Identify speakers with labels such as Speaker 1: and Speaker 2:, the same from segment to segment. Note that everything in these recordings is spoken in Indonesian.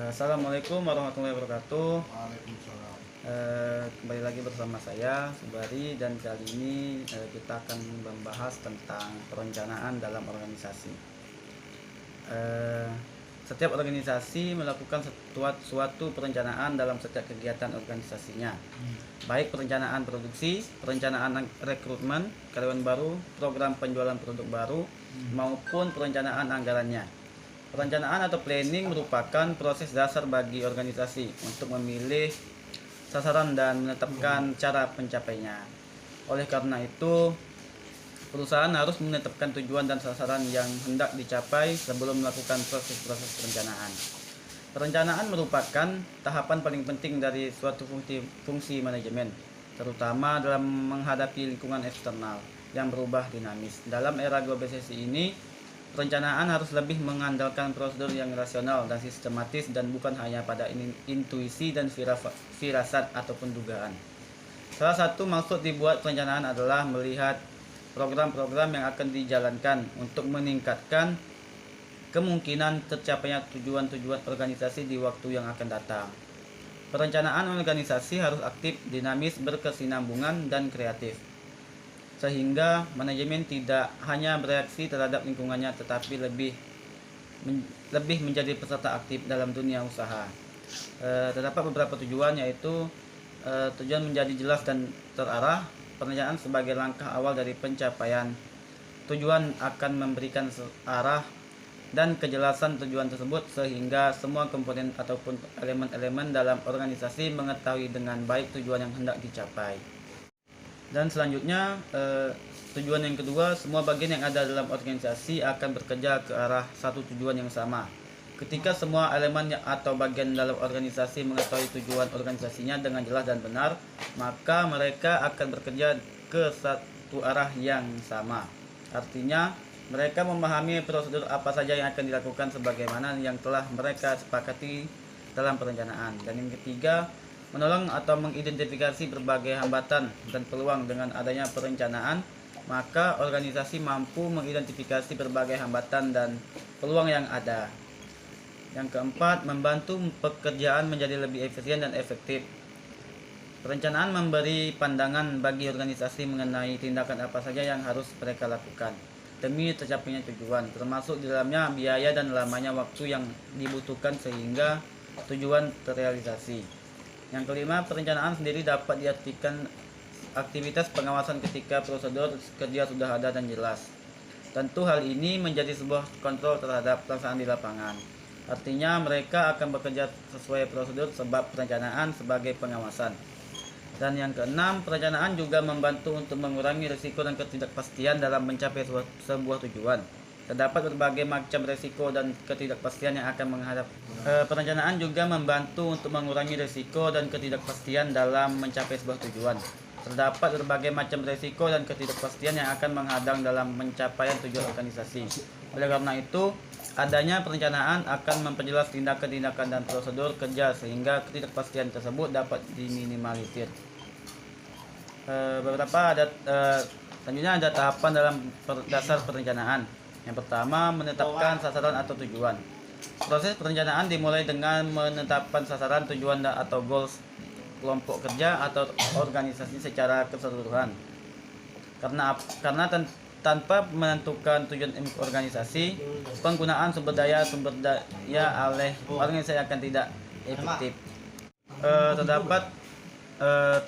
Speaker 1: Assalamualaikum warahmatullahi wabarakatuh.
Speaker 2: Waalaikumsalam.
Speaker 1: Kembali lagi bersama saya Subari, dan kali ini kita akan membahas tentang perencanaan dalam organisasi. Setiap organisasi melakukan suatu perencanaan dalam setiap kegiatan organisasinya, baik perencanaan produksi, perencanaan rekrutmen karyawan baru, program penjualan produk baru, maupun perencanaan anggarannya. Perencanaan atau planning merupakan proses dasar bagi organisasi untuk memilih sasaran dan menetapkan cara pencapaiannya. Oleh karena itu, perusahaan harus menetapkan tujuan dan sasaran yang hendak dicapai sebelum melakukan proses-proses perencanaan. Perencanaan merupakan tahapan paling penting dari suatu fungsi manajemen, terutama dalam menghadapi lingkungan eksternal yang berubah dinamis. Dalam era globalisasi ini, perencanaan harus lebih mengandalkan prosedur yang rasional dan sistematis, dan bukan hanya pada intuisi dan firasat ataupun dugaan. Salah satu maksud dibuat perencanaan adalah melihat program-program yang akan dijalankan untuk meningkatkan kemungkinan tercapainya tujuan-tujuan organisasi di waktu yang akan datang. Perencanaan organisasi harus aktif, dinamis, berkesinambungan, dan kreatif, sehingga manajemen tidak hanya bereaksi terhadap lingkungannya, tetapi lebih menjadi peserta aktif dalam dunia usaha. Terdapat beberapa tujuan, yaitu tujuan menjadi jelas dan terarah. Perencanaan sebagai langkah awal dari pencapaian tujuan akan memberikan arah dan kejelasan tujuan tersebut, sehingga semua komponen ataupun elemen-elemen dalam organisasi mengetahui dengan baik tujuan yang hendak dicapai. Dan selanjutnya, tujuan yang kedua, semua bagian yang ada dalam organisasi akan bekerja ke arah satu tujuan yang sama. Ketika semua elemen atau bagian dalam organisasi mengetahui tujuan organisasinya dengan jelas dan benar, maka mereka akan bekerja ke satu arah yang sama. Artinya, mereka memahami prosedur apa saja yang akan dilakukan sebagaimana yang telah mereka sepakati dalam perencanaan. Dan yang ketiga, menolong atau mengidentifikasi berbagai hambatan dan peluang. Dengan adanya perencanaan, maka organisasi mampu mengidentifikasi berbagai hambatan dan peluang yang ada. Yang keempat, membantu pekerjaan menjadi lebih efisien dan efektif. Perencanaan memberi pandangan bagi organisasi mengenai tindakan apa saja yang harus mereka lakukan demi tercapainya tujuan, termasuk di dalamnya biaya dan lamanya waktu yang dibutuhkan sehingga tujuan terrealisasi. Yang kelima, perencanaan sendiri dapat diartikan aktivitas pengawasan ketika prosedur kerja sudah ada dan jelas. Tentu hal ini menjadi sebuah kontrol terhadap pelaksanaan di lapangan. Artinya mereka akan bekerja sesuai prosedur sebab perencanaan sebagai pengawasan. Dan yang keenam, perencanaan juga membantu untuk mengurangi risiko dan ketidakpastian dalam mencapai sebuah tujuan. Terdapat berbagai macam risiko dan ketidakpastian yang akan menghadap. Perencanaan juga membantu untuk mengurangi risiko dan ketidakpastian dalam mencapai sebuah tujuan. Terdapat berbagai macam risiko dan ketidakpastian yang akan menghadang dalam pencapaian tujuan organisasi. Oleh karena itu, adanya perencanaan akan memperjelas tindakan-tindakan dan prosedur kerja sehingga ketidakpastian tersebut dapat diminimalisir. Selanjutnya ada tahapan dalam dasar perencanaan. Yang pertama, menetapkan sasaran atau tujuan. Proses perencanaan dimulai dengan menetapkan sasaran, tujuan atau goals kelompok kerja atau organisasi secara keseluruhan. Karena tanpa menentukan tujuan organisasi, penggunaan sumber daya oleh organisasi akan tidak efektif. Terdapat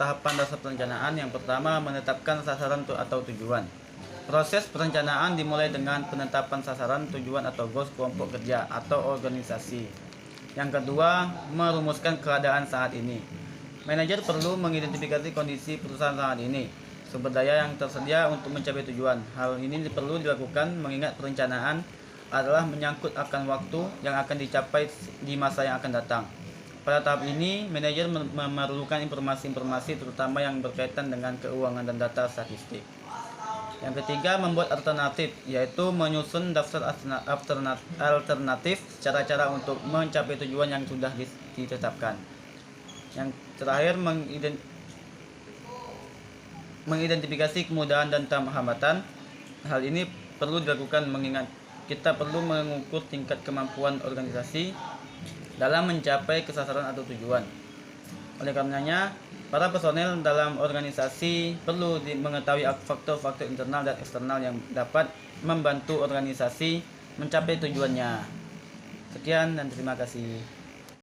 Speaker 1: tahapan dasar perencanaan. Yang pertama, menetapkan sasaran atau tujuan. Proses perencanaan dimulai dengan penetapan sasaran, tujuan atau goals kelompok kerja atau organisasi. Yang kedua, merumuskan keadaan saat ini. Manajer perlu mengidentifikasi kondisi perusahaan saat ini, sumber daya yang tersedia untuk mencapai tujuan. Hal ini perlu dilakukan mengingat perencanaan adalah menyangkut akan waktu yang akan dicapai di masa yang akan datang. Pada tahap ini, manajer memerlukan informasi-informasi terutama yang berkaitan dengan keuangan dan data statistik. Yang ketiga, membuat alternatif, yaitu menyusun daftar alternatif cara-cara untuk mencapai tujuan yang sudah ditetapkan. Yang terakhir, mengidentifikasi kemudahan dan hambatan. Hal ini perlu dilakukan mengingat kita perlu mengukur tingkat kemampuan organisasi dalam mencapai kesasaran atau tujuan. Oleh karenanya, para personel dalam organisasi perlu mengetahui faktor-faktor internal dan eksternal yang dapat membantu organisasi mencapai tujuannya. Sekian dan terima kasih.